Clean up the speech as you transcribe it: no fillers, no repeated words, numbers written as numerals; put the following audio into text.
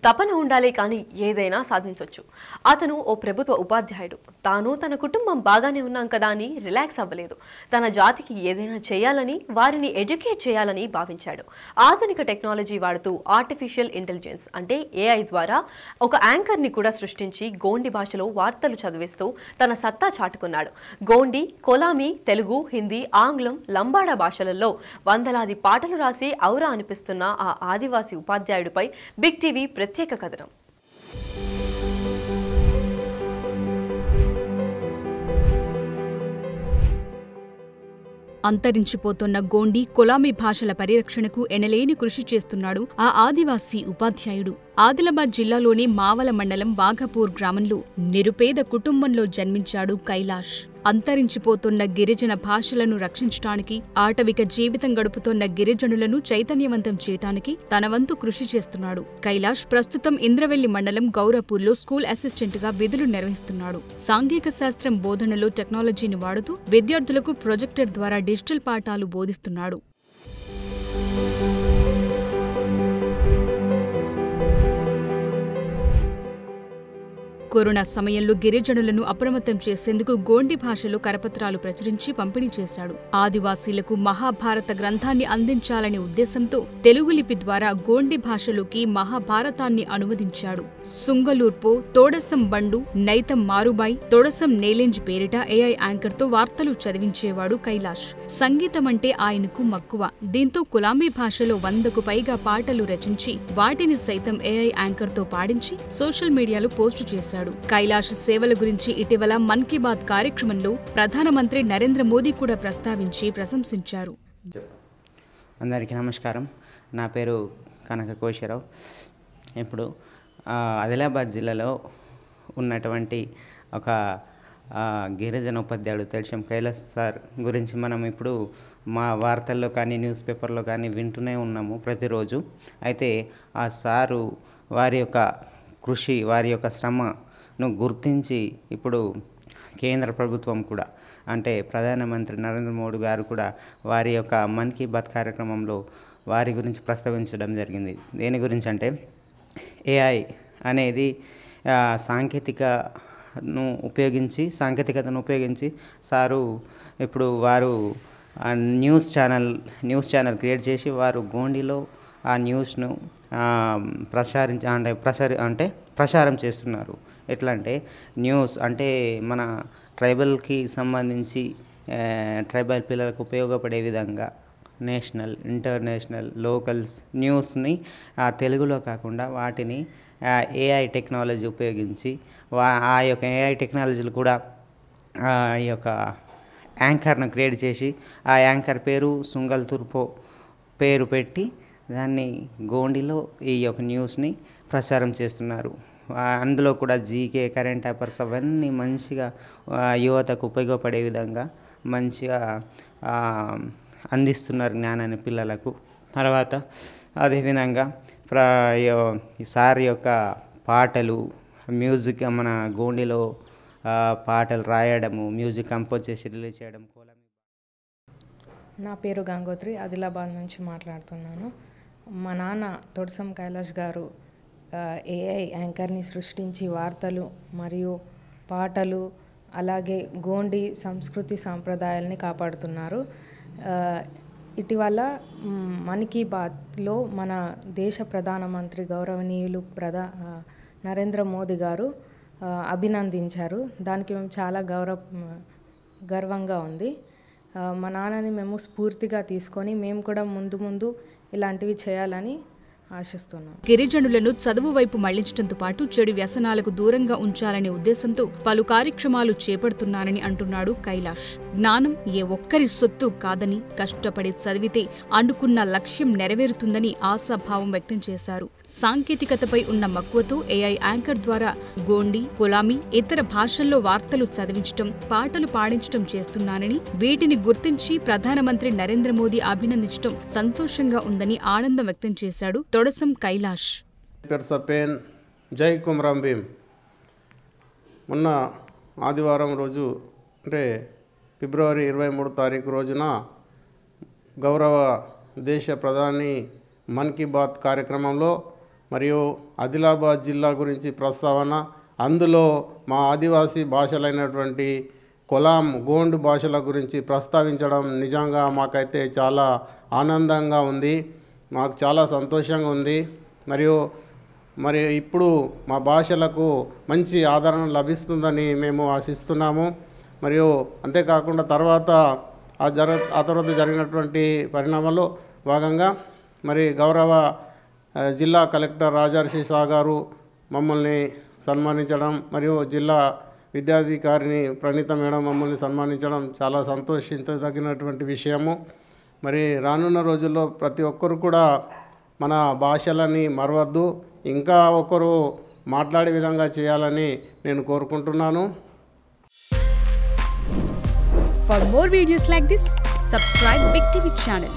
తపన ఉండాలి కానీ ఏదైనా సాధించొచ్చు. అతను ఓ ప్రభుత్వ ఉపాధ్యాయుడు. తాను తన కుటుంబం బాగానే ఉన్నాం కదా అని రిలాక్స్ అవ్వలేదు. తన జాతికి ఏదైనా చేయాలని, వారిని ఎడ్యుకేట్ చేయాలని భావించాడు. ఆధునిక టెక్నాలజీ వాడుతూ ఆర్టిఫిషియల్ ఇంటెలిజెన్స్ అంటే AI ద్వారా ఒక యాంకర్ని కూడా సృష్టించి గోండి భాషలో వార్తలు చదివిస్తూ తన సత్తా చాటుకున్నాడు. గోండి, కొలామి, తెలుగు, హిందీ, ఆంగ్లం, లంబాడా భాషలలో వందలాది పాటలు రాసి ఔరా అనిపిస్తున్న ఆ ఆదివాసీ ఉపాధ్యాయుడిపై బిగ్ టీవీ ప్రత్యేక కథనం. అంతరించిపోతున్న గోండి, కొలామి భాషల పరిరక్షణకు ఎనలేని కృషి చేస్తున్నాడు ఆ ఆదివాసీ ఉపాధ్యాయుడు. ఆదిలాబాద్ జిల్లాలోని మావల మండలం వాఘపూర్ గ్రామంలో నిరుపేద కుటుంబంలో జన్మించాడు కైలాష్. అంతరించిపోతున్న గిరిజన భాషలను రక్షించటానికి, ఆటవిక జీవితం గడుపుతోన్న గిరిజనులను చైతన్యవంతం చేయటానికి తన వంతు కృషి చేస్తున్నాడు. కైలాష్ ప్రస్తుతం ఇంద్రవెల్లి మండలం గౌరపూర్లో స్కూల్ అసిస్టెంట్గా విధులు నిర్వహిస్తున్నాడు. సాంఘిక శాస్త్రం బోధనలో టెక్నాలజీని వాడుతూ విద్యార్థులకు ప్రొజెక్టర్ ద్వారా డిజిటల్ పాఠాలు బోధిస్తున్నాడు. కరోనా సమయంలో గిరిజనులను అప్రమత్తం చేసేందుకు గోండి భాషలో కరపత్రాలు ప్రచురించి పంపిణీ చేశాడు. ఆదివాసీలకు మహాభారత గ్రంథాన్ని అందించాలనే ఉద్దేశంతో తెలుగు లిపి ద్వారా గోండి భాషలోకి మహాభారతాన్ని అనువదించాడు. సుంగలూర్పో, తోడసం బండు, నైతం మారుబాయ్, తోడసం నేలెంజ్ పేరిట AI యాంకర్తో వార్తలు చదివించేవాడు కైలాష్. సంగీతం అంటే ఆయనకు మక్కువ. దీంతో కులామీ భాషలో 100కు పైగా పాటలు రచించి వాటిని సైతం AI యాంకర్తో పాడించి సోషల్ మీడియాలో పోస్టు చేశాడు. కైలాష్ సేవల గురించి ఇటీవల మన్ కీ బాత్ కార్యక్రమంలో ప్రధానమంత్రి నరేంద్ర మోదీ కూడా ప్రస్తావించి ప్రశంసించారు. అందరికీ నమస్కారం. నా పేరు కనక కోశరావు. ఇప్పుడు ఆదిలాబాద్ జిల్లాలో ఉన్నటువంటి ఒక గిరిజన ఉపాధ్యాయుడు తెలిసం కైలాష్ సార్ గురించి మనం ఇప్పుడు మా వార్తల్లో కానీ న్యూస్ పేపర్లో కానీ వింటూనే ఉన్నాము ప్రతిరోజు. అయితే ఆ సారు వారి యొక్క కృషి, వారి యొక్క శ్రమను గుర్తించి ఇప్పుడు కేంద్ర ప్రభుత్వం కూడా అంటే ప్రధానమంత్రి నరేంద్ర మోడీ గారు కూడా వారి యొక్క మన్ కీ బాత్ కార్యక్రమంలో వారి గురించి ప్రస్తావించడం జరిగింది. దేని గురించి అంటే AI అనేది సాంకేతికతను ఉపయోగించి సారు ఇప్పుడు వారు న్యూస్ ఛానల్ క్రియేట్ చేసి వారు గోండిలో ఆ న్యూస్ను ప్రచారం చేస్తున్నారు. ఎట్లా అంటే న్యూస్ అంటే మన ట్రైబల్కి సంబంధించి ట్రైబల్ పిల్లలకు ఉపయోగపడే విధంగా నేషనల్, ఇంటర్నేషనల్, లోకల్స్ న్యూస్ని తెలుగులో కాకుండా వాటిని AI టెక్నాలజీ ఉపయోగించి ఆ యొక్క AI టెక్నాలజీలు కూడా ఈ యొక్క యాంకర్ను క్రియేట్ చేసి ఆ యాంకర్ పేరు సుంగల్ తుర్పో పేరు పెట్టి దాన్ని గోండిలో ఈ యొక్క న్యూస్ని ప్రచారం చేస్తున్నారు. అందులో కూడా జీకే, కరెంట్ అఫైర్స్ అవన్నీ మంచిగా యువతకు ఉపయోగపడే విధంగా మంచిగా అందిస్తున్నారు జ్ఞానాన్ని పిల్లలకు. తర్వాత అదేవిధంగా సార్ యొక్క పాటలు, మ్యూజిక్ మన గోండిలో పాటలు రాయడము, మ్యూజిక్ కంపోజ్ చేసి రిలీజ్ చేయడం. నా పేరు గంగోత్రి, ఆదిలాబాద్ నుంచి మాట్లాడుతున్నాను. మా నాన్న తోడసం కైలాష్ గారు AI యాంకర్ని సృష్టించి వార్తలు మరియు పాటలు అలాగే గోండి సంస్కృతి సాంప్రదాయాల్ని కాపాడుతున్నారు. ఇటీవల మన్ కీ బాత్లో మన దేశ ప్రధానమంత్రి గౌరవనీయులు నరేంద్ర మోదీ గారు అభినందించారు. దానికి మేము చాలా గర్వంగా ఉంది. మా నాన్నని మేము స్ఫూర్తిగా తీసుకొని మేము కూడా ముందు ఇలాంటివి చేయాలని ఆశిస్తున్నాం. గిరిజనులను చదువు వైపు మళ్లించడంతో పాటు చెడు వ్యసనాలకు దూరంగా ఉంచాలనే ఉద్దేశంతో పలు కార్యక్రమాలు చేపడుతున్నానని అంటున్నాడు కైలాష్. జ్ఞానం ఏ ఒక్కరి సొత్తు కాదని, కష్టపడి చదివితే అనుకున్న లక్ష్యం నెరవేరుతుందని ఆశాభావం వ్యక్తం చేశారు. సాంకేతికతపై ఉన్న మక్కువతో AI యాంకర్ ద్వారా గోండి, కొలామి, ఇతర భాషల్లో వార్తలు చదివించటం, పాటలు పాడించటం చేస్తున్నానని, వీటిని గుర్తించి ప్రధానమంత్రి నరేంద్ర మోదీ అభినందించటం సంతోషంగా ఉందని ఆనందం వ్యక్తం చేశాడు తోడసం కైలాష్. జై కుమరం భీం. మొన్న ఆదివారం రోజు అంటే ఫిబ్రవరి 23 తారీఖు రోజున గౌరవ దేశ ప్రధాని మన్ కీ బాత్ కార్యక్రమంలో మరియు ఆదిలాబాద్ జిల్లా గురించి ప్రస్తావన, అందులో మా ఆదివాసీ భాషలైనటువంటి కొలాం, గోండ్ భాషల గురించి ప్రస్తావించడం నిజంగా మాకైతే చాలా ఆనందంగా ఉంది, మాకు చాలా సంతోషంగా ఉంది. మరి ఇప్పుడు మా భాషలకు మంచి ఆదరణ లభిస్తుందని మేము ఆశిస్తున్నాము. మరియు అంతేకాకుండా ఆ తర్వాత జరిగినటువంటి పరిణామాల్లో భాగంగా మరి గౌరవ జిల్లా కలెక్టర్ రాజర్షి షా గారు మమ్మల్ని సన్మానించడం, మరియు జిల్లా విద్యాధికారిని ప్రణీత మేడం మమ్మల్ని సన్మానించడం చాలా సంతోషించదగినటువంటి విషయము. మరి రానున్న రోజుల్లో ప్రతి ఒక్కరు కూడా మన భాషలని మరవద్దు, ఇంకా ఒకరు మాట్లాడే విధంగా చేయాలని నేను కోరుకుంటున్నాను. For more videos like this, subscribe Big TV channel.